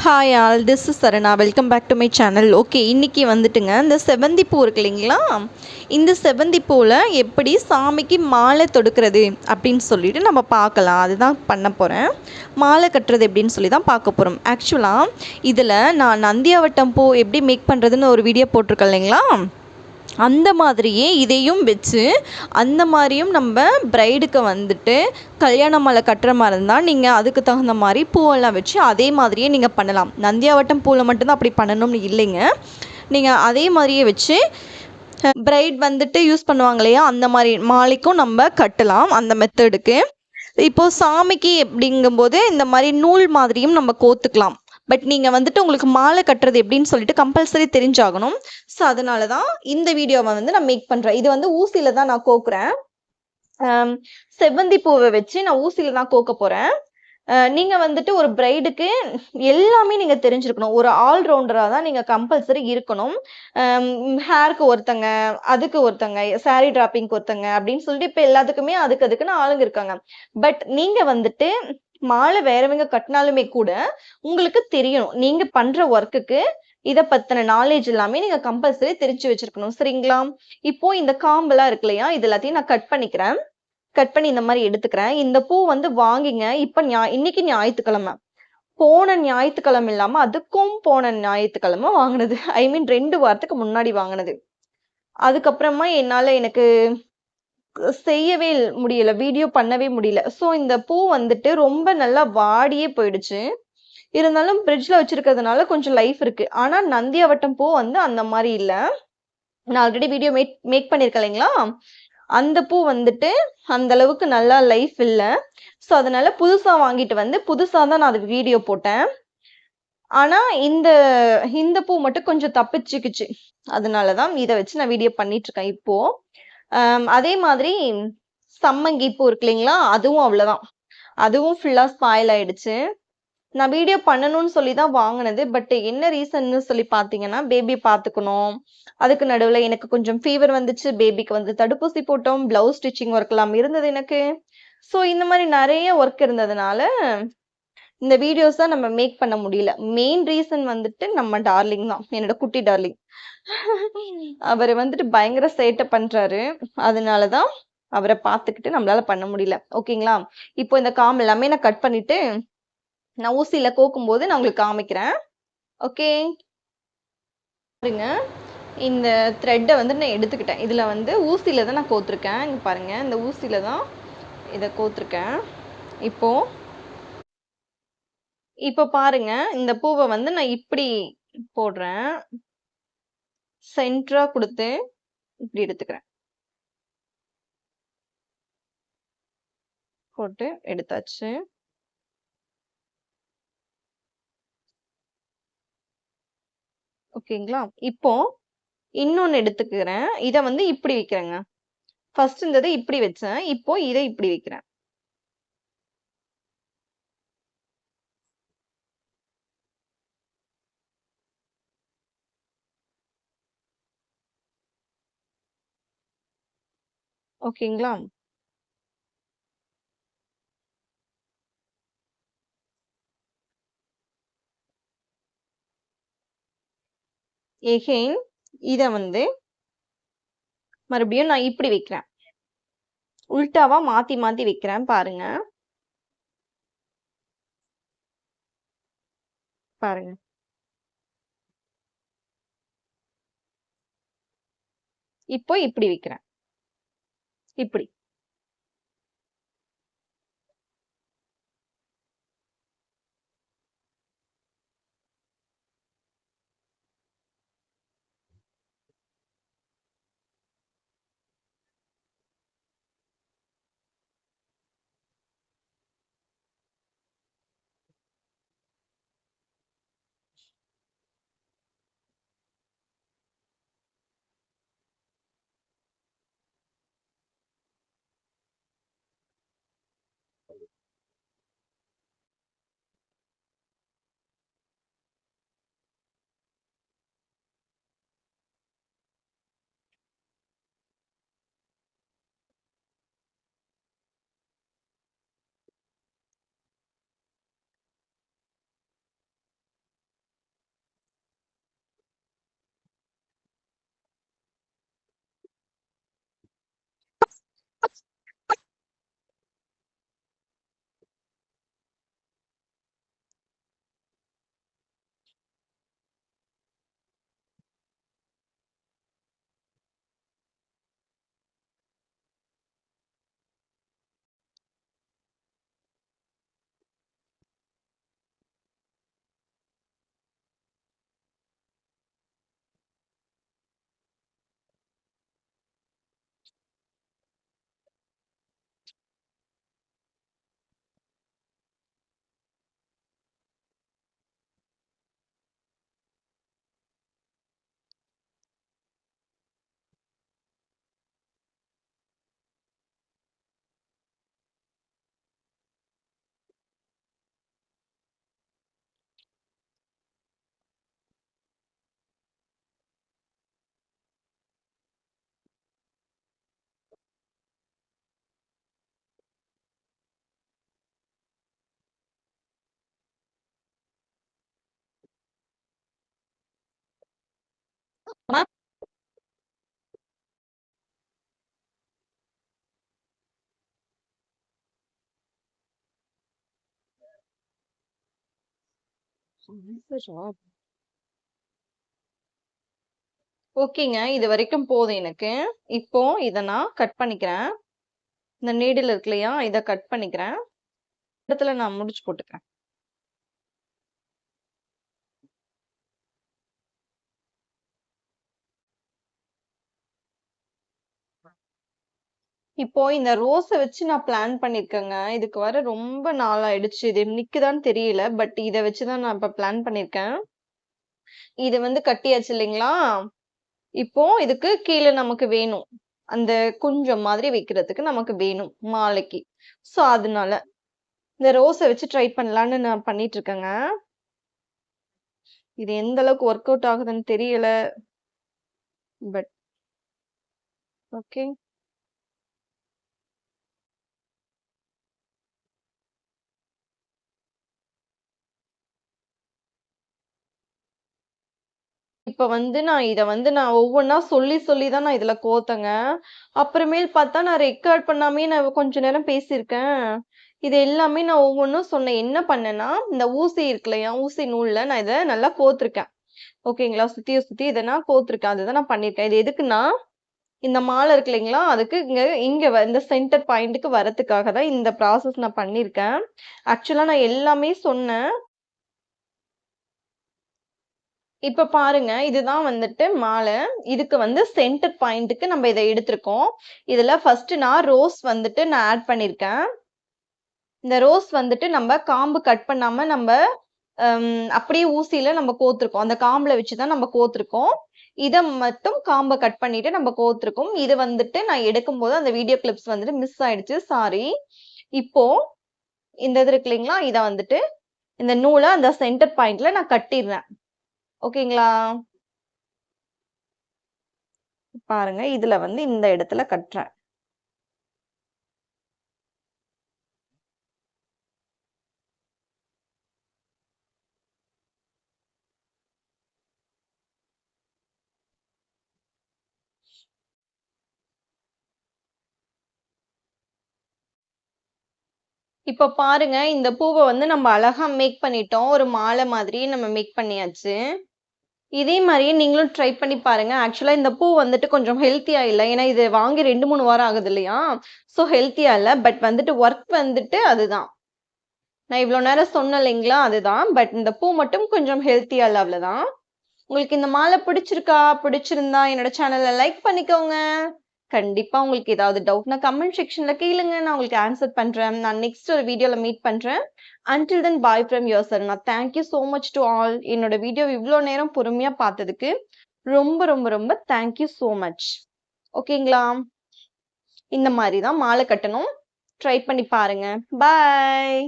Hi all, this is Sarana. Welcome back to my channel. Okay, இன்றைக்கி வந்துட்டுங்க இந்த செவந்தி பூ இருக்கு இல்லைங்களா, இந்த செவந்தி பூவில் எப்படி சாமிக்கு மாலை தொடுக்கிறது அப்படின்னு சொல்லிட்டு நம்ம பார்க்கலாம். அதுதான் பண்ண போகிறேன். மாலை கட்டுறது எப்படின்னு சொல்லி தான் பார்க்க போகிறோம். ஆக்சுவலாக இதில் நான் நந்தியாவட்டம் பூ எப்படி மேக் பண்ணுறதுன்னு ஒரு வீடியோ போட்டிருக்கேன் இல்லைங்களா, அந்த மாதிரியே இதையும் வச்சு அந்த மாதிரியும் நம்ம ப்ரைடுக்கு வந்துட்டு கல்யாண மாலை கட்டுற மாதிரி இருந்தால் நீங்கள் அதுக்கு தகுந்த மாதிரி பூவெல்லாம் வச்சு அதே மாதிரியே நீங்கள் பண்ணலாம். நந்தியாவட்டம் பூவில் மட்டும்தான் அப்படி பண்ணணும்னு இல்லைங்க. நீங்கள் அதே மாதிரியே வச்சு ப்ரைட் வந்துட்டு யூஸ் பண்ணுவாங்க இல்லையா, அந்த மாதிரி மாலைக்கும் நம்ம கட்டலாம். அந்த மெத்தடுக்கு இப்போது சாமிக்கு எப்படிங்கும்போது இந்த மாதிரி நூல் மாதிரியும் நம்ம கோத்துக்கலாம். பட் நீங்கள் வந்துட்டு உங்களுக்கு மாலை கட்டுறது எப்படின்னு சொல்லிட்டு கம்பல்சரி தெரிஞ்சாகணும். ஸோ அதனால தான் இந்த வீடியோவை வந்து நான் மேக் பண்ணுறேன். இது வந்து ஊசியில் தான் நான் கோக்குறேன். செவ்வந்தி பூவை வச்சு நான் ஊசியில் தான் கோக்க போகிறேன். நீங்கள் வந்துட்டு ஒரு ப்ரைடுக்கு எல்லாமே நீங்கள் தெரிஞ்சிருக்கணும். ஒரு ஆல்ரவுண்டராக தான் நீங்கள் கம்பல்சரி இருக்கணும். ஹேருக்கு ஒருத்தங்க, அதுக்கு ஒருத்தங்க, சாரீ ட்ராப்பிங்க்கு ஒருத்தங்க அப்படின்னு சொல்லிட்டு இப்போ எல்லாத்துக்குமே அதுக்குன்னு ஆளுங்க இருக்காங்க. பட் நீங்கள் வந்துட்டு மாலை வேறவங்க கட்டினாலுமே கூட உங்களுக்கு தெரியணும். நீங்கள் பண்ணுற ஒர்க்குக்கு இதை பற்றின நாலேஜ் எல்லாமே நீங்கள் கம்பல்சரி தெரிஞ்சு வச்சிருக்கணும். சரிங்களா? இப்போ இந்த காம்பெல்லாம் இருக்கு இல்லையா, இது எல்லாத்தையும் நான் கட் பண்ணிக்கிறேன். கட் பண்ணி இந்த மாதிரி எடுத்துக்கிறேன். இந்த பூ வந்து வாங்கிங்க. இப்போ இன்னைக்கு ஞாயிற்றுக்கிழமை, போன ஞாயிற்றுக்கிழமை இல்லாமல் அதுக்கும் போன ஞாயிற்றுக்கிழமை வாங்கினது. ஐ மீன் 2 வாரத்துக்கு முன்னாடி வாங்கினது. அதுக்கப்புறமா எனக்கு செய்யவே முடியல, வீடியோ பண்ணவே முடியல. ஸோ இந்த பூ வந்துட்டு ரொம்ப நல்லா வாடியே போயிடுச்சு. இருந்தாலும் ஃப்ரிட்ஜில் வச்சிருக்கிறதுனால கொஞ்சம் லைஃப் இருக்கு. ஆனால் நந்தியாவட்டம் பூ வந்து அந்த மாதிரி இல்லை. நான் ஆல்ரெடி வீடியோ மேக் பண்ணியிருக்கேன் இல்லைங்களா, அந்த பூ வந்துட்டு அந்த அளவுக்கு நல்லா லைஃப் இல்லை. ஸோ அதனால புதுசாக வாங்கிட்டு வந்து புதுசாக தான் நான் அதுக்கு வீடியோ போட்டேன். ஆனால் இந்த பூ மட்டும் கொஞ்சம் தப்பிச்சுக்குச்சு. அதனால தான் இதை வச்சு நான் வீடியோ பண்ணிட்டு இருக்கேன் இப்போ. அதே மாதிரி சம்மங்கி பூ இருக்கு இல்லைங்களா, அதுவும் அவ்வளோதான். அதுவும் ஃபுல்லாக ஸ்பாயில் ஆயிடுச்சு. நான் வீடியோ பண்ணணும்னு சொல்லி தான் வாங்கினது. பட் என்ன ரீசன்னு சொல்லி பார்த்தீங்கன்னா, பேபி பார்த்துக்கணும். அதுக்கு நடுவில் எனக்கு கொஞ்சம் ஃபீவர் வந்துச்சு. பேபிக்கு வந்து தடுப்பூசி போட்டோம். ப்ளவுஸ் ஸ்டிச்சிங் ஒர்க்லாம் இருந்தது எனக்கு. ஸோ இந்த மாதிரி நிறைய ஒர்க் இருந்ததுனால இந்த வீடியோஸை நம்ம மேக் பண்ண முடியல. மெயின் ரீசன் வந்துட்டு நம்ம டார்லிங் தான், என்னோட குட்டி டார்லிங். அவர் வந்துட்டு பயங்கர சேட்டை பண்ணுறாரு. அதனால தான் அவரை பார்த்துக்கிட்டு நம்மளால பண்ண முடியல. ஓகேங்களா? இப்போ இந்த காம் எல்லாமே நான் கட் பண்ணிட்டு நான் ஊசியில் கோக்கும்போது நான் உங்களுக்கு காமிக்கிறேன். ஓகே பாருங்க, இந்த த்ரெட்டை வந்து நான் எடுத்துக்கிட்டேன். இதில் வந்து ஊசியில் தான் நான் கோத்துருக்கேன். இங்கே பாருங்கள், இந்த ஊசியில் தான் இதை கோத்துருக்கேன். இப்போ பாருங்க, இந்த பூவை வந்து நான் இப்படி போடுறேன். சென்டராக கொடுத்து இப்படி எடுத்துக்கிறேன். போட்டு எடுத்தாச்சு. ஓகேங்களா? இப்போ இன்னொன்று எடுத்துக்கிறேன். இதை வந்து இப்படி வைக்கிறேங்க. ஃபர்ஸ்ட் இந்த இப்படி வச்சேன். இப்போ இதை இப்படி வைக்கிறேன். ஓகேங்களா? எகெயின் இதை வந்து மறுபடியும் நான் இப்படி வைக்கிறேன். உல்டாவா மாத்தி மாத்தி வைக்கிறேன். பாருங்க பாருங்க. இப்போ இப்படி வைக்கிறேன். இப்படி ஓகேங்க. இது வரைக்கும் போதும் எனக்கு. இப்போ இத நான் கட் பண்ணிக்கிறேன். இந்த நீடில் இருக்கு இல்லையா? இத கட் பண்ணிக்கிறேன். இடத்துல நான் முடிச்சு போட்டுக்கிறேன். இப்போ இந்த ரோஸ வச்சு நான் பிளான் பண்ணியிருக்கேங்க. இதுக்கு வர ரொம்ப நாள் ஆயிடுச்சு. இது நிக்குதான்னு தெரியல. பட் இத வச்சு தான் நான் இப்ப பிளான் பண்ணியிருக்கேன். இது வந்து கட்டியாச்சு இல்லைங்களா? இப்போ இதுக்கு கீழ நமக்கு வேணும். அந்த குஞ்சம் மாதிரி வைக்கிறதுக்கு நமக்கு வேணும் மாலைக்கு. ஸோ அதனால இந்த ரோஸ வச்சு ட்ரை பண்ணலான்னு நான் பண்ணிட்டு இருக்கேங்க. இது எந்த அளவுக்கு ஒர்க் அவுட் ஆகுதுன்னு தெரியல. But okay. இப்ப வந்து நான் ஒவ்வொன்னா சொல்லி சொல்லி தான் நான் இதுல கோத்தேங்க. அப்புறமேல் பார்த்தா நான் ரெக்கார்ட் பண்ணாமயே நான் கொஞ்ச நேரம் பேசியிருக்கேன். இது எல்லாமே நான் ஒவ்வொன்னும் சொன்னேன். என்ன பண்ணேன்னா, இந்த ஊசி இருக்கு இல்லையா? ஊசி நூல்ல நான் இத நல்லா கோத்துருக்கேன். ஓகேங்களா? சுத்தி இத நான் கோத்துருக்கேன். அதுதான் நான் பண்ணியிருக்கேன். இது எதுக்குன்னா, இந்த மாலை இருக்கு இல்லைங்களா? அதுக்கு இங்க இங்க இந்த சென்டர் பாயிண்ட்க்கு வரதுக்காக தான் இந்த ப்ராசஸ் நான் பண்ணியிருக்கேன். ஆக்சுவலா நான் எல்லாமே சொன்னேன். இப்ப பாருங்க. இதுதான் வந்துட்டு மாலை. இதுக்கு வந்து சென்டர் பாயிண்ட்க்கு நம்ம இத எடுத்திருக்கோம். இதுல ஃபர்ஸ்ட் நான் ரோஸ் வந்துட்டு நான் ஆட் பண்ணியிருக்கேன். இந்த ரோஸ் வந்துட்டு நம்ம காம்பு கட் பண்ணாம நம்ம அப்படியே ஊசியில நம்ம கோத்துருக்கோம். அந்த காம்புல வச்சு தான் நம்ம கோத்துருக்கோம். இத மட்டும் காம்ப கட் பண்ணிட்டு நம்ம கோத்துருக்கோம். இது வந்துட்டு நான் எடுக்கும்போது அந்த வீடியோ கிளிப்ஸ் வந்துட்டு மிஸ் ஆயிடுச்சு. சாரி. இப்போ இந்த இது இருக்கு இல்லைங்களா? இத வந்துட்டு இந்த நூல அந்த சென்டர் பாயிண்ட்ல நான் கட்டிடுறேன். ஓகேங்களா? பாருங்க. இதுல வந்து இந்த இடத்துல கட்டுறேன். இப்ப பாருங்க. இந்த பூவ வந்து நம்ம அழகா மேக் பண்ணிட்டோம். ஒரு மாலை மாதிரி நம்ம மேக் பண்ணியாச்சு. இதே மாரியே நீங்களும் ட்ரை பண்ணி பாருங்க. ஆக்சுவலா இந்த பூ வந்துட்டு கொஞ்சம் ஹெல்த்தியா இல்ல. ஏன்னா இது வாங்கி 2, 3 வாரம் ஆகுது இல்லையா? ஸோ ஹெல்த்தியா இல்ல. பட் வந்துட்டு ஒர்க் வந்துட்டு அதுதான். நான் இவ்ளோ நேரம் சொன்னேன் இல்லைங்களா? அதுதான். பட் இந்த பூ மட்டும் கொஞ்சம் ஹெல்த்தியா இல்ல அவ்வளதான். உங்களுக்கு இந்த மாலை பிடிச்சிருக்கா? பிடிச்சிருந்தா என்னோட சேனல லைக் பண்ணிக்கோங்க. கண்டிப்பா உங்களுக்கு ஏதாவது டவுட்னா கமெண்ட் செக்ஷன்ல கேளுங்க. நான் உங்களுக்கு ஆன்சர் பண்றேன். நான் நெக்ஸ்ட் ஒரு வீடியோல மீட் பண்றேன். Until then, bye from your Sarna. Thank you so much to all. என்னோட வீடியோ இவ்ளோ நேரம் பொறுமையா பார்த்ததுக்கு ரொம்ப ரொம்ப ரொம்ப thank you so much. ஓகேங்களா? இந்த மாதிரி தான் மாலை கட்டணும். ட்ரை பண்ணி பாருங்க. பாய்.